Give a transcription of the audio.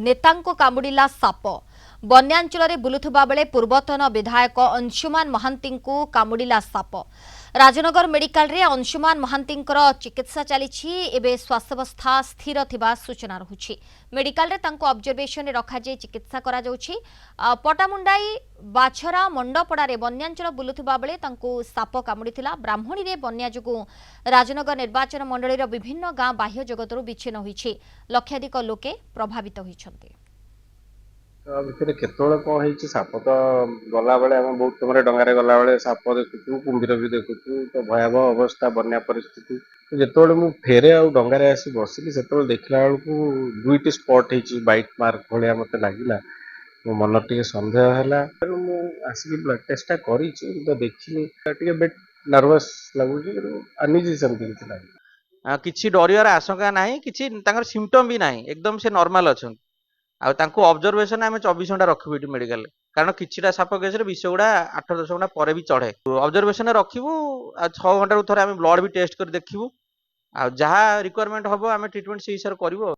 नेतांको कामुडिला shop बन्यांचल बुलुवा बेले पूर्वतन विधायक अंशुमान महांती कामुडिला साप राजनगर मेडिकल रे अंशुमान महांती चिकित्सा चली स्वास्थ्यावस्था स्थिर थिबा सूचना रहुछि। मेडिकल रे तांको ऑब्जर्वेशन रे रखा जे चिकित्सा करा जाउछि। पटामुंडाई बाछरा मंडपड़ारे बन्यांचल बुलुवा बेले तांको साप कामुडिथिला। ब्राह्मणी रे बन्या जोगु राजनगर निर्वाचन मंडलीर विभिन्न गाँ बाह्य जगतरु विच्छिन्न होइछि। लक्षाधिक लोके प्रभावित होइछन्ति। भितर केतବେଳେ कौन ହେଇଛି साप तो गला बेले आम बहुत समय डंगारे गला बेले साप देखुचु कुंभीर भी देखुचु तो भयावह अवस्था बन्या परिस्थिति जितेबाला मु फेरे आ डंगारे आसी बसिली से देखला बेलू दुईटी स्पट होती बाइट मार्क भाया मत लगिला मो मन टे सन्देह है आसिक ब्लड टेस्ट कर देखिए बेट नर्वस लगुच अनिजी सेमती किसी लगे किसी डरियार आशंका ना कि सिम्पटम भी ना एकदम से नॉर्मल अच्छा ऑब्जर्वेशन आम 24 घंटा रखू ये मेडिकल कारण किसी साप केस विष गुड़ा 8-10 घंटा पर भी चढ़े ऑब्जर्वेशन रखू 6 घंटा थोड़े ब्लड भी टेस्ट कर देखू जहाँ रिक्वायरमेंट हम आम ट्रिटमेंट से हिसाब करूँ।